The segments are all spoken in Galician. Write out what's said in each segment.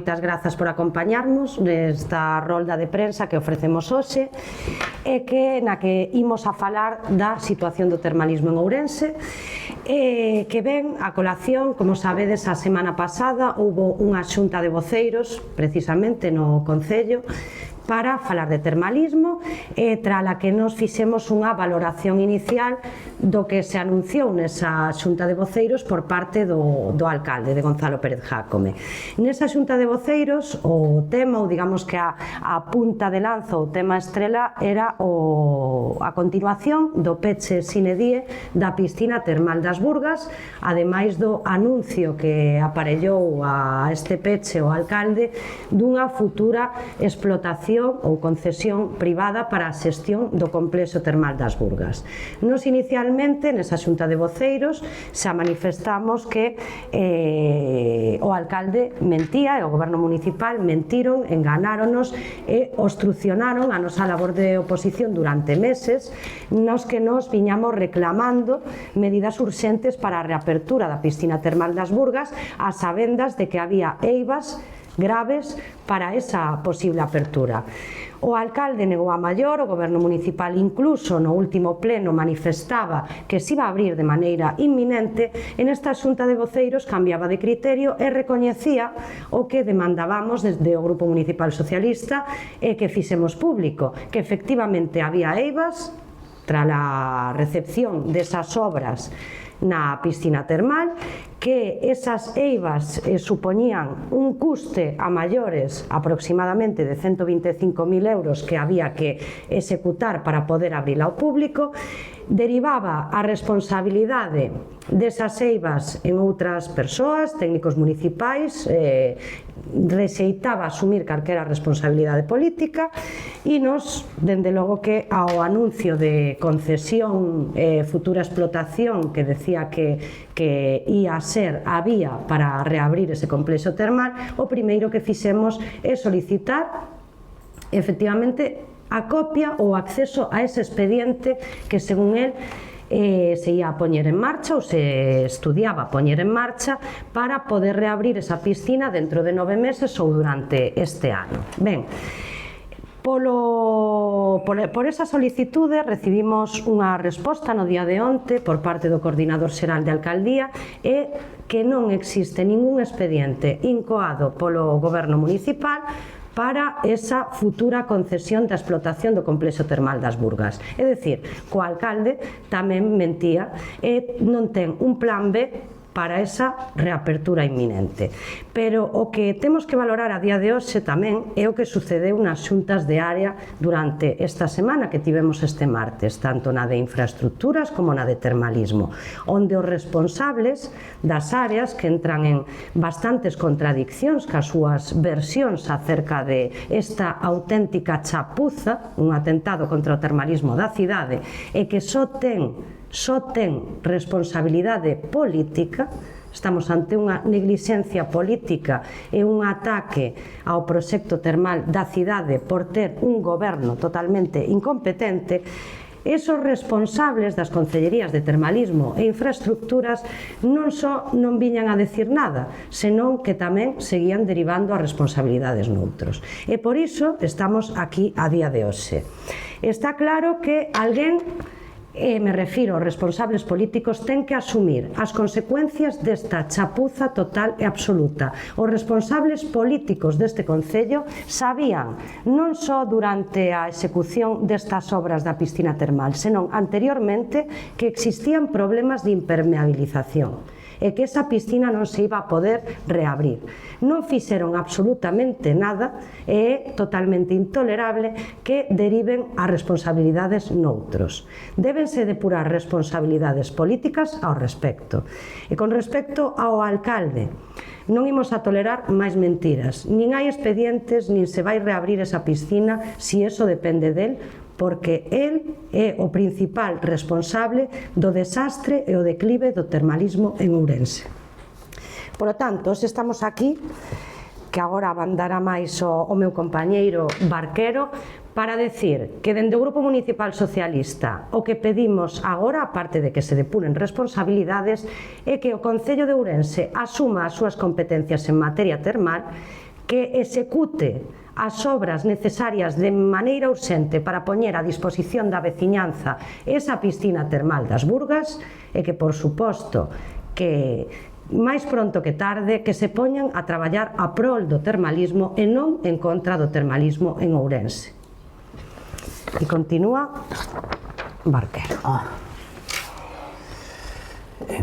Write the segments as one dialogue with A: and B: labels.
A: Moitas grazas por acompañarnos nesta rolda de prensa que ofrecemos hoxe e na que imos a falar da situación do termalismo en Ourense que ven a colación, como sabedes, a semana pasada houbo unha xunta de voceiros precisamente no Concello para falar de termalismo e trala que nos fixemos unha valoración inicial do que se anunciou nesa xunta de voceiros por parte do alcalde, de Gonzalo Pérez Jácome. Nesa xunta de voceiros o tema, ou digamos que a punta de lanza, o tema estrela, era a continuación do peche sine die da piscina termal das Burgas, ademais do anuncio que aparellou a este peche o alcalde dunha futura explotación ou concesión privada para a xestión do complexo termal das Burgas. Nos inicialmente, nesa xunta de voceiros, xa manifestamos que o alcalde mentía e o goberno municipal mentiron, enganáronos e obstrucionaron a nosa labor de oposición durante meses nos que nos viñamos reclamando medidas urxentes para a reapertura da piscina termal das Burgas a sabendas de que había eivas graves para esa posible apertura. O alcalde negou a maior, o goberno municipal incluso no último pleno manifestaba que se iba a abrir de maneira inminente e nesta xunta de voceiros cambiaba de criterio e recoñecía o que demandábamos desde o Grupo Municipal Socialista e que fixemos público, que efectivamente había eivas tras a recepción desas obras na piscina termal, que esas eivas supoñían un custe a maiores aproximadamente de 125.000 euros que había que executar para poder abrila ao público, derivaba a responsabilidade desas eivas en outras persoas, técnicos municipais, rexeitaba asumir calquera responsabilidade política e nos, dende logo que ao anuncio de concesión futura explotación que decía que ia ser a vía para reabrir ese complexo termal, o primeiro que fixemos é solicitar efectivamente a copia ou acceso a ese expediente que según el se ia a poñer en marcha ou se estudiaba a poñer en marcha para poder reabrir esa piscina dentro de 9 meses ou durante este ano. Ben, por esa solicitude recibimos unha resposta no día de onte por parte do coordinador xeral de alcaldía e que non existe ningún expediente incoado polo goberno municipal para esa futura concesión da explotación do complexo termal das Burgas. É dicir, que o alcalde tamén mentía e non ten un plan B para esa reapertura inminente. Pero o que temos que valorar a día de hoxe tamén é o que sucedeu nas xuntas de área durante esta semana que tivemos este martes, tanto na de infraestructuras como na de termalismo, onde os responsables das áreas que entran en bastantes contradiccións cas súas versións acerca de esta auténtica chapuza, un atentado contra o termalismo da cidade e que só ten responsabilidade política, estamos ante unha neglixencia política e un ataque ao proxecto termal da cidade por ter un goberno totalmente incompetente. Esos responsables das concellerías de termalismo e infraestructuras non só non viñan a decir nada, senón que tamén seguían derivando as responsabilidades noutros. E por iso estamos aquí a día de hoxe. Está claro que alguén, me refiro aos responsables políticos, ten que asumir as consecuencias desta chapuza total e absoluta. Os responsables políticos deste Concello sabían non só durante a execución destas obras da piscina termal, senón anteriormente que existían problemas de impermeabilización e que esa piscina non se iba a poder reabrir. Non fixeron absolutamente nada e é totalmente intolerable que deriven as responsabilidades noutros. Débense depurar responsabilidades políticas ao respecto. E con respecto ao alcalde, non imos a tolerar máis mentiras. Nin hai expedientes, nin se vai reabrir esa piscina se iso depende del, porque el é o principal responsable do desastre e o declive do termalismo en Ourense. Por lo tanto, hoxe estamos aquí, que agora abandará máis o meu compañeiro Barquero, para decir que dende o Grupo Municipal Socialista o que pedimos agora, aparte de que se depuren responsabilidades, é que o Concello de Ourense asuma as súas competencias en materia termal, que execute as obras necesarias de maneira urxente para poñer a disposición da veciñanza esa piscina termal das Burgas e que, por suposto, que máis pronto que tarde que se poñan a traballar a prol do termalismo e non en contra do termalismo en Ourense. E continúa Barquero.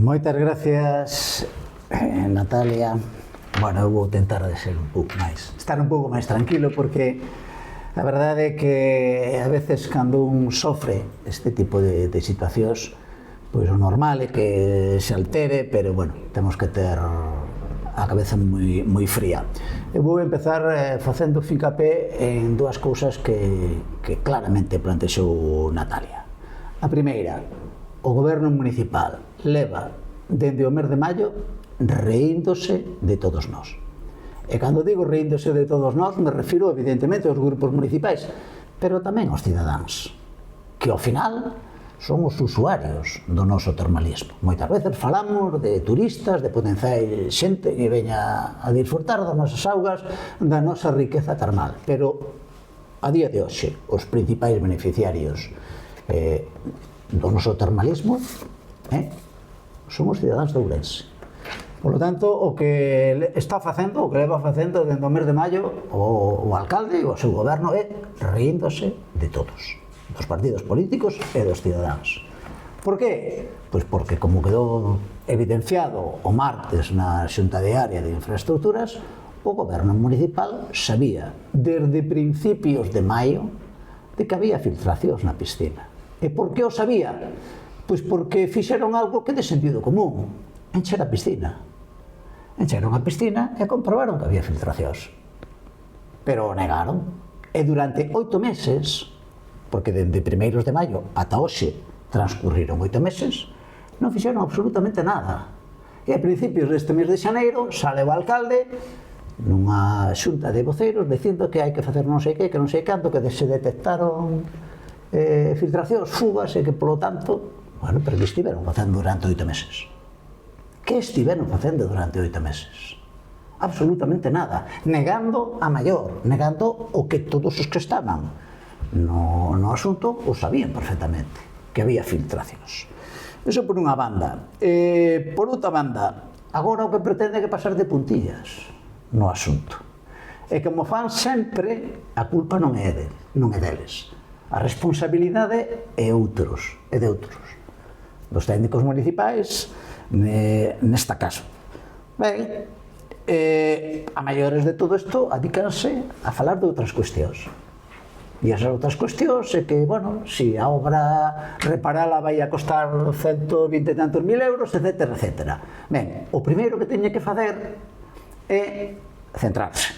B: Moitas gracias, Natalia. Bueno, eu vou tentar de ser estar un pouco máis tranquilo, porque a verdade é que a veces cando un sofre este tipo de situacións, pois o normal é que se altere, pero bueno, temos que ter a cabeza moi fría. Eu vou empezar facendo fincapé en dúas cousas que claramente plantexou Natalia. A primeira, o goberno municipal leva dende o mes de maio reíndose de todos nós. E cando digo reíndose de todos nós, me refiro evidentemente aos grupos municipais, pero tamén aos cidadáns, que ao final son os usuarios do noso termalismo. Moitas veces falamos de turistas, de potencial xente que veña a disfrutar das nosas augas, da nosa riqueza termal, pero a día de hoxe os principais beneficiarios do noso termalismo son os cidadáns de Ourense. Por lo tanto, o que está facendo, o que leva facendo dende o mes de maio o alcalde e o seu goberno é reíndose de todos, dos partidos políticos e dos cidadáns. Por qué? Pois porque, como quedou evidenciado o martes na Xunta de Área de Infraestructuras, o goberno municipal sabía desde principios de maio de que había filtracións na piscina. E por que o sabía? Pois porque fixeron algo que de sentido común, encher a piscina. Encheron a piscina e comprobaron que había filtracións. Pero o negaron. E durante 8 meses, porque dende primeiros de maio ata hoxe transcurriron 8 meses, non fixeron absolutamente nada. E a principios deste mes de xaneiro sale o alcalde nunha xunta de voceiros dicindo que hai que facer non sei que non sei canto, que se detectaron filtracións, fugas, e que, polo tanto, bueno, pero que estiveron facendo durante 8 meses? Que estiveron facendo durante 8 meses? Absolutamente nada, negando a maior, negando o que todos os que estaban no asunto o sabían perfectamente, que había filtracións. Iso por unha banda. Por outra banda, agora o que pretende é que pasar de puntillas no asunto. E como fan sempre, a culpa non é deles. A responsabilidade é de outros, dos técnicos municipais, nesta caso. Ben, a maiores de todo isto adícanse a falar de outras cuestións. E esas outras cuestións é que, bueno, si a obra reparala vai a costar 120 e tantos mil euros, etcétera, etcétera. Ben, o primeiro que teña que facer é centrarse.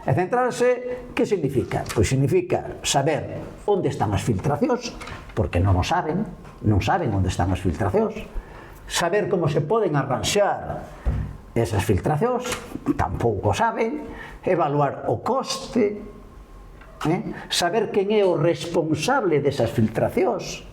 B: E centrarse, que significa? Pois significa saber onde están as filtracións, porque non o saben, non saben onde están as filtracións, saber como se poden arranxar esas filtracións, tampouco saben, evaluar o coste, saber quen é o responsable desas filtracións,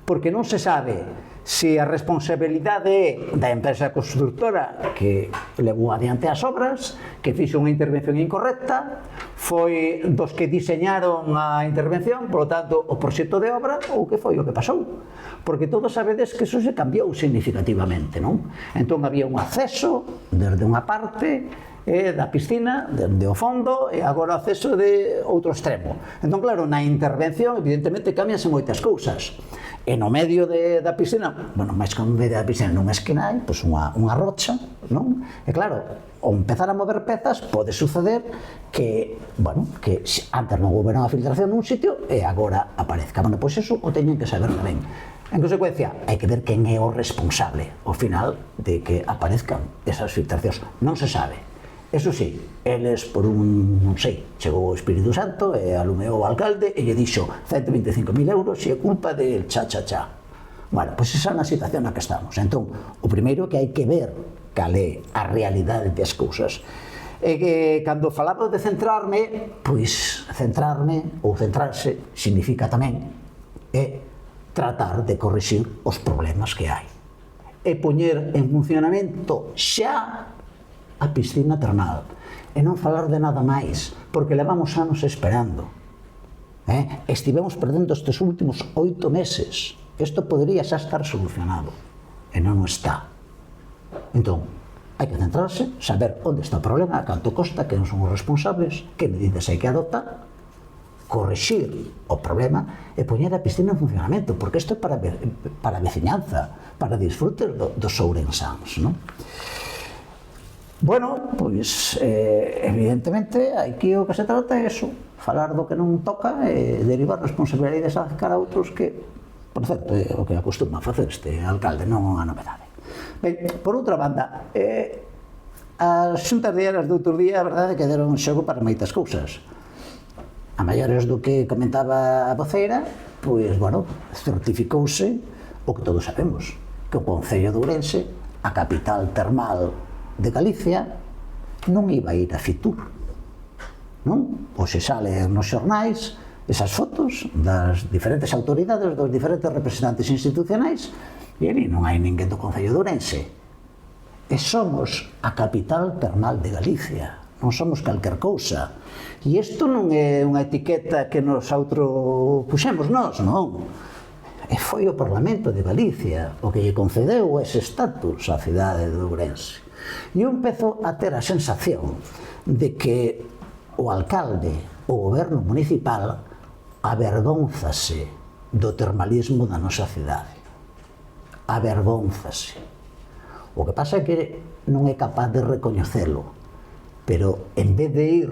B: porque non se sabe se a responsabilidade é da empresa constructora que levou adiante as obras, que fixo unha intervención incorrecta, foi dos que diseñaron a intervención, polo tanto, o proxecto de obra, ou que foi o que pasou. Porque todos sabedes que iso se cambiou significativamente, non? Entón había un acceso desde unha parte da piscina, desde o fondo, e agora o acceso de outro extremo. Entón, claro, na intervención, evidentemente, cambianse moitas cousas. E no medio da piscina, bueno, máis que no medio da piscina, nunha esquina hai, pois unha rocha, non? E claro, ao empezar a mover pezas, pode suceder que, bueno, que antes non houbera unha filtración nun sitio e agora aparezca. Bueno, pois eso o teñen que saber ben. En consecuencia, hai que ver quen é o responsable, ao final, de que aparezcan esas filtracións. Non se sabe. Eso sí, eles por non sei, chegou o Espírito Santo e alumeou o alcalde e lle dixo 125.000 euros e é culpa del cha-cha-cha. Bueno, pois esa é a situación na que estamos. Entón, o primeiro que hai que ver cal é a realidade das cousas. E que cando falamos de centrarme, pois centrarme ou centrarse significa tamén tratar de corrixir os problemas que hai. E poñer en funcionamento xa a piscina termal e non falar de nada máis, porque levamos anos esperando. Estivemos perdendo estes últimos 8 meses. Isto podría xa estar solucionado e non está. Entón, hai que centrarse, saber onde está o problema, canto costa, que non son os responsables, que medidas hai que adoptar, corrixir o problema e poñer a piscina en funcionamento, porque isto é para a veciñanza, para disfrute dos ourensáns, non? Bueno, pois, evidentemente, aquí o que se trata é eso, falar do que non toca e derivar responsabilidades a cara a outros que, por certo, é o que acostuma a facer este alcalde, non a novedade. Ben, por outra banda, as xuntas diarias do outro día, a verdade, que deron xogo para moitas cousas. A maiores do que comentaba a voceira, pois, bueno, certificouse o que todos sabemos, que o Concello de Ourense, a capital termal de Galicia, non iba a ir a Fitur, non? Hoxe salen nos xornais esas fotos das diferentes autoridades, dos diferentes representantes institucionais, e ali non hai ninguén do Concello de Ourense. E somos a capital termal de Galicia, non somos calquer cousa. E isto non é unha etiqueta que nos puxemos nós, non. E foi o Parlamento de Galicia o que lle concedeu ese estatus á cidade de Ourense. E eu empezo a ter a sensación de que o alcalde, o goberno municipal, avergónzase do termalismo da nosa cidade. Avergónzase. O que pasa é que non é capaz de recoñecelo, pero en vez de ir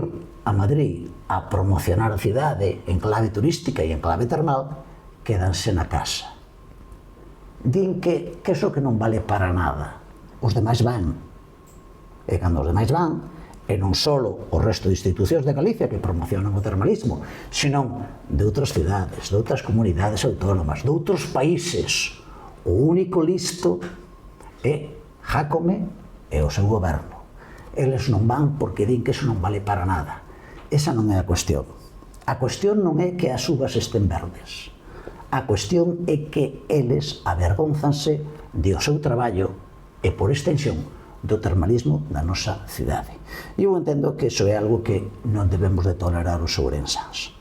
B: a Madrid a promocionar a cidade en clave turística e en clave termal, quédanse na casa. Din que iso que non vale para nada. Os demais van. E cando os demais van, e non só o resto de institucións de Galicia que promocionan o termalismo, senón de outras cidades, de outras comunidades autónomas, de outros países, o único listo é Jácome e o seu goberno. Eles non van porque din que iso non vale para nada. Esa non é a cuestión. A cuestión non é que as uvas estén verdes. A cuestión é que eles avergónzanse do seu traballo e, por extensión, do termalismo da nosa cidade. E eu entendo que iso é algo que non debemos de tolerar os ourensáns.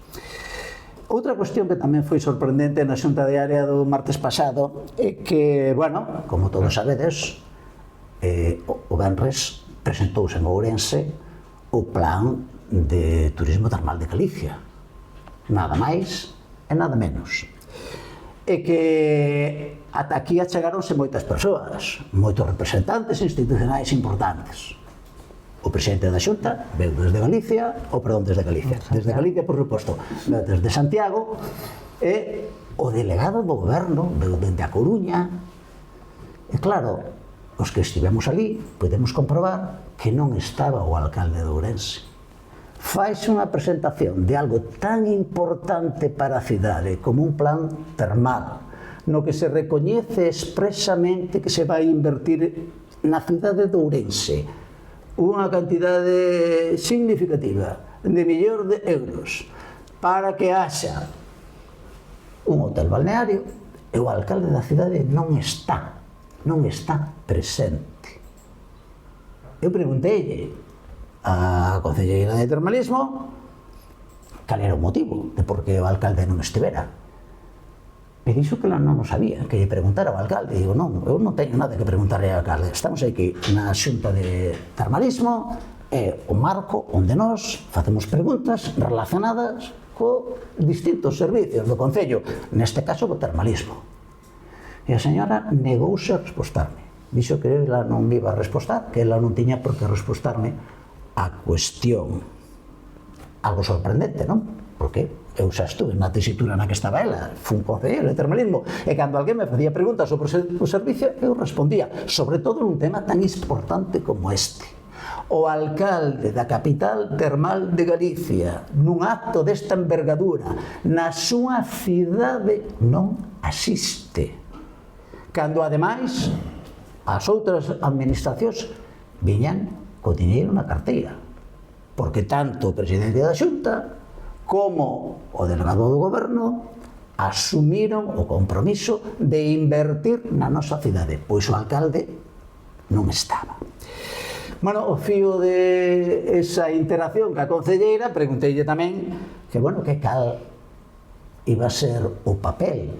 B: Outra cuestión que tamén foi sorprendente na xunta diaria do martes pasado é que, bueno, como todos sabedes, o venres presentouse en Ourense o plan de turismo termal de Galicia. Nada máis e nada menos. E que ata aquí achegáronse moitas persoas, moitos representantes institucionais importantes. O presidente da Xunta veu desde Galicia, desde Galicia, por suposto, veu desde Santiago, e o delegado do goberno veu dende a Coruña. E claro, os que estivemos ali podemos comprobar que non estaba o alcalde de Ourense. Faise unha presentación de algo tan importante para a cidade como un plan termal, no que se recoñece expresamente que se vai invertir na cidade de Ourense unha cantidade significativa de millóns de euros para que haxa un hotel balneario, e o alcalde da cidade non está presente. Eu pregunteille a concelleira de termalismo cal era o motivo de por que o alcalde non estivera. E dixo que ela non o sabía, que lle preguntara ao alcalde. Digo, non, eu non teño nada que preguntarle ao alcalde. Estamos aquí na xunta de termalismo, é o marco onde nós facemos preguntas relacionadas co distintos servicios do Concello, neste caso co termalismo. E a señora negouse a respostarme. Dixo que ela non me iba a respostar, que ela non tiña por que respostarme a cuestión. Algo sorprendente, non? Porque eu xa estuve na tesitura na que estaba ela, fun concelleiro de termalismo, e cando alguén me facía preguntas sobre o servicio, eu respondía, sobre todo nun tema tan importante como este. O alcalde da capital termal de Galicia, nun acto desta envergadura, na súa cidade non asiste. Cando, ademais, as outras administracións viñan co diñeiro na carteira, porque tanto o presidente da Xunta como o delegado do goberno asumiron o compromiso de invertir na nosa cidade, pois o alcalde non estaba. Bueno, o fío de esa interacción ca concelleira, pregunteille tamén que, bueno, que cal iba a ser o papel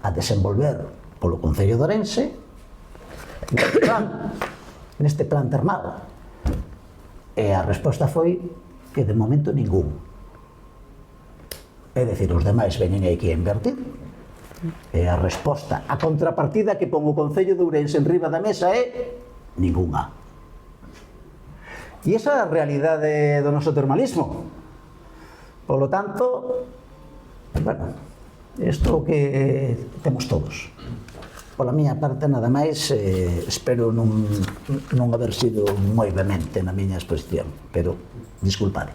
B: a desenvolver polo Concello de Ourense neste plan termal. E a resposta foi que de momento ningún. É dicir, os demais veñen aquí a invertir. E a resposta, a contrapartida que pon o Concello de Ourense en riba da mesa é ningunha. E esa é a realidade do noso termalismo. Polo tanto, bueno, isto que temos todos. Pola miña parte, nada máis, espero non haber sido moi vehemente na miña exposición, pero disculpade.